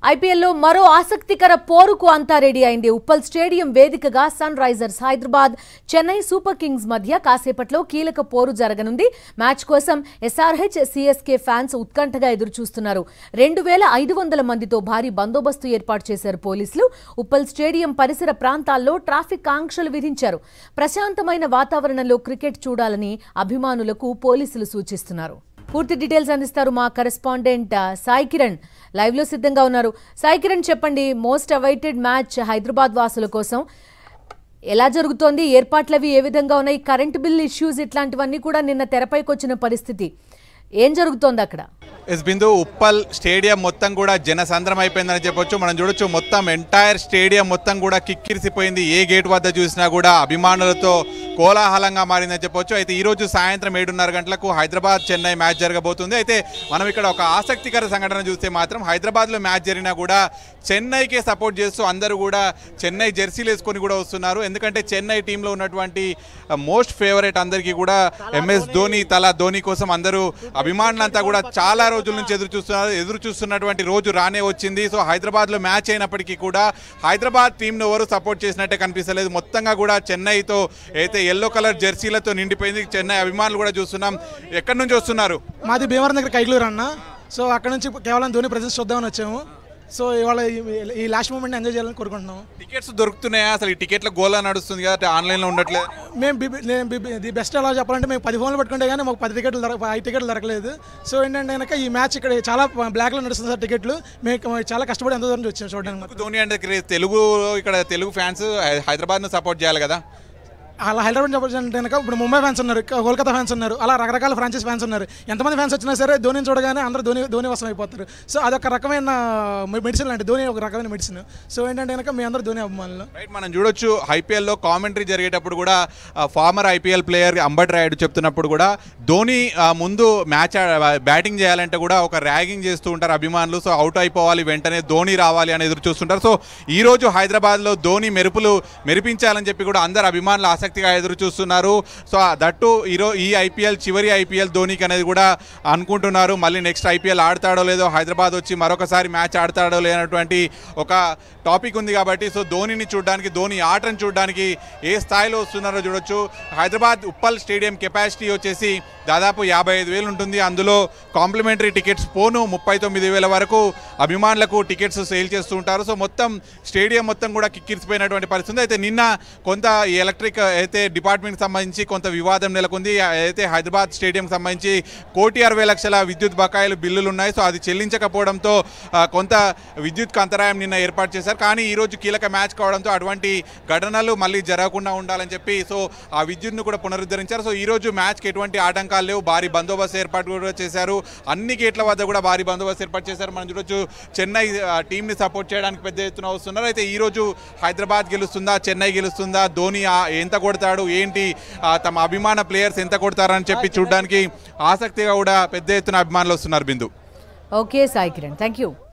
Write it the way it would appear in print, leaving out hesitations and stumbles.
ఐపీఎల్లో మరో ఆసక్తికర పోరుకు అంతా రెడీ అయింది. ఉప్పల్ స్టేడియం వేదికగా Sunrisers Hyderabad, Chennai Super Kings మధ్య కాసేపట్లో కీలక పోరు జరగనుంది. మ్యాచ్ కోసం ఎస్ఆర్హెచ్, సిఎస్కే ఫ్యాన్స్ ఉత్కంఠగా ఎదురుచూస్తున్నారు. 2500 మందితో భారీ బందోబస్తు ఏర్పాటు చేశారు పోలీసులు. ఉప్పల్ స్టేడియం పరిసర ప్రాంతాల్లో ట్రాఫిక్ ఆంక్షలు విధించారు. ప్రశాంతమైన వాతావరణంలో క్రికెట్ చూడాలని అభిమానులకు పోలీసులు సూచిస్తున్నారు. పూర్తి డీటెయిల్స్ అందిస్తారు మా కరెస్పాండెంట్ సాయి కిరణ్. లైవ్ లో సిద్ధంగా ఉన్నారు. సాయి కిరణ్, చెప్పండి, మోస్ట్ అవైటెడ్ మ్యాచ్ హైదరాబాద్ వాసుల కోసం ఎలా జరుగుతోంది? ఏర్పాట్లవి ఏ విధంగా ఉన్నాయి? కరెంట్ బిల్ ఇష్యూస్ ఇట్లాంటివన్నీ కూడా నిన్న తెరపైకి వచ్చిన పరిస్థితి. ఏం జరుగుతోంది అక్కడ? ఎస్ బిందు, ఉప్పల్ స్టేడియం మొత్తం కూడా జనసంద్రం అయిపోయిందని చెప్పొచ్చు. మనం చూడొచ్చు, మొత్తం ఎంటైర్ స్టేడియం మొత్తం కూడా కిక్కిరిసిపోయింది. ఏ గేట్ వద్ద చూసినా కూడా అభిమానులతో కోలాహలంగా మారిందని చెప్పొచ్చు. అయితే ఈరోజు సాయంత్రం 7:30 గంటలకు హైదరాబాద్ చెన్నై మ్యాచ్ జరగబోతుంది. అయితే మనం ఇక్కడ ఒక ఆసక్తికర సంఘటన చూస్తే మాత్రం హైదరాబాద్లో మ్యాచ్ జరిగినా కూడా చెన్నైకే సపోర్ట్ చేస్తూ అందరూ కూడా చెన్నై జెర్సీలు వేసుకొని కూడా వస్తున్నారు. ఎందుకంటే చెన్నై టీంలో ఉన్నటువంటి మోస్ట్ ఫేవరెట్ అందరికీ కూడా ఎంఎస్ ధోని, ధోని కోసం అందరూ అభిమానులంతా కూడా చాలా రోజుల నుంచి ఎదురు చూస్తున్నటువంటి రోజు రానే వచ్చింది. సో హైదరాబాద్లో మ్యాచ్ అయినప్పటికీ కూడా హైదరాబాద్ టీంను ఎవరు సపోర్ట్ చేసినట్టే కనిపిస్తలేదు. మొత్తంగా కూడా చెన్నైతో అయితే ఎల్లో కలర్ జెర్సీలతో నిండిపోయింది. చెన్నై అభిమానులు కూడా చూస్తున్నాం. ఎక్కడి నుంచి వస్తున్నారు? మాది భీమవరం దగ్గర కైగ్లూరు అన్న. సో అక్కడ నుంచి కేవలం ధోని ప్రెజెన్స్ చూద్దామని వచ్చాము. సో ఇవాళ ఈ లాస్ట్ మూమెంట్ ఎంజాయ్ చేయాలని కోరుకుంటున్నాం. టికెట్స్ దొరుకుతున్నాయా? అసలు ఈ టికెట్ల గోలా నడుస్తుంది కదా, ఆన్లైన్లో ఉండట్లేదు. ది బెస్ట్ ఎలా చెప్పాలంటే మేము 10 ఫోన్లు పెట్టుకుంటే కానీ మాకు 5 టికెట్లు దొరకలేదు. సో ఏంటంటే కనుక ఈ మ్యాచ్ ఇక్కడ చాలా బ్లాక్లో నడుస్తుంది సార్ టికెట్లు. మేము చాలా కష్టపడి ఎంత దూరం వచ్చాము చూడడానికి. ధోని అంటే తెలుగు, ఇక్కడ తెలుగు ఫ్యాన్స్ హైదరాబాద్ను సపోర్ట్ చేయాలి కదా. అలా హైదరాబాద్ చెప్పాలంటే కనుక ఇప్పుడు ముంబై ఫ్యాన్స్ ఉన్నారు, కోల్కతా ఫ్యాన్స్ ఉన్నారు, అలా రకరకాల ఫ్రాంచైజ్ ఫ్యాన్స్ ఉన్నారు. ఎంతమంది ఫ్యాన్స్ వచ్చినా సరే ధోనిని చూడగానే అందరూ ధోని వసం అయిపోతారు. సో అదొక రకమైన మెడిసిన్ లాంటి, ధోని ఒక రకమైన మెడిసిన్. సో ఏంటంటే కనుక మీ అందరూ ధోని అభిమానులు. రైట్, మనం చూడొచ్చు ఐపీఎల్లో కామెంటరీ జరిగేటప్పుడు కూడా former IPL player Ambati Rayudu చెప్తున్నప్పుడు కూడా ధోని ముందు మ్యాచ్ బ్యాటింగ్ చేయాలంటే కూడా ఒక ర్యాగింగ్ చేస్తూ ఉంటారు అభిమానులు. సో అవుట్ అయిపోవాలి, వెంటనే ధోని రావాలి అని ఎదురు చూస్తుంటారు. సో ఈరోజు హైదరాబాద్లో ధోని మెరిపించాలని చెప్పి కూడా అందరు అభిమానులు ఆసక్తిగా ఎదురు చూస్తున్నారు. సో దట్టు ఈ ఐపీఎల్ చివరి ఐపీఎల్ ధోనికి అనేది కూడా అనుకుంటున్నారు. మళ్ళీ నెక్స్ట్ ఐపీఎల్ ఆడతాడో లేదో, హైదరాబాద్ వచ్చి మరొకసారి మ్యాచ్ ఆడతాడో లేనటువంటి ఒక టాపిక్ ఉంది కాబట్టి సో ధోనిని చూడడానికి, ధోని ఆటను చూడడానికి ఏ స్థాయిలో వస్తున్నారో చూడొచ్చు. హైదరాబాద్ ఉప్పల్ స్టేడియం కెపాసిటీ వచ్చేసి దాదాపు 55,000 ఉంటుంది. అందులో కాంప్లిమెంటరీ టికెట్స్ పోను 39,000 వరకు అభిమానులకు టికెట్స్ సేల్ చేస్తూ ఉంటారు. సో మొత్తం స్టేడియం మొత్తం కూడా కిక్కిరిసిపోయినటువంటి పరిస్థితి. అయితే నిన్న కొంత ఈ ఎలక్ట్రిక్ అయితే డిపార్ట్మెంట్కి సంబంధించి కొంత వివాదం నెలకొంది. అయితే హైదరాబాద్ స్టేడియంకి సంబంధించి 1,60,00,000 విద్యుత్ బకాయిలు బిల్లులు ఉన్నాయి. సో అది చెల్లించకపోవడంతో కొంత విద్యుత్ అంతరాయం నిన్న ఏర్పాటు చేశారు. కానీ ఈరోజు కీలక మ్యాచ్ కావడంతో అటువంటి ఘటనలు మళ్ళీ జరగకుండా ఉండాలని చెప్పి సో ఆ విద్యుత్ను కూడా పునరుద్ధరించారు. సో ఈరోజు మ్యాచ్కి ఎటువంటి ఆటంకాలు లేవు. భారీ బందోబస్తు ఏర్పాటు కూడా చేశారు. అన్ని గేట్ల వద్ద కూడా భారీ బందోబస్తు ఏర్పాటు చేశారు. మనం చూడొచ్చు, చెన్నై టీంని సపోర్ట్ చేయడానికి పెద్ద ఎత్తున వస్తున్నారు. అయితే ఈరోజు హైదరాబాద్ గెలుస్తుందా, చెన్నై గెలుస్తుందా, ధోని ఎంత కొడతాడు, ఏంటి తమ అభిమాన ప్లేయర్స్ ఎంత కొడతారని చెప్పి చూడడానికి ఆసక్తిగా కూడా పెద్ద ఎత్తున అభిమానులు వస్తున్నారు. Bindu. Okay Sai Kiran, thank you.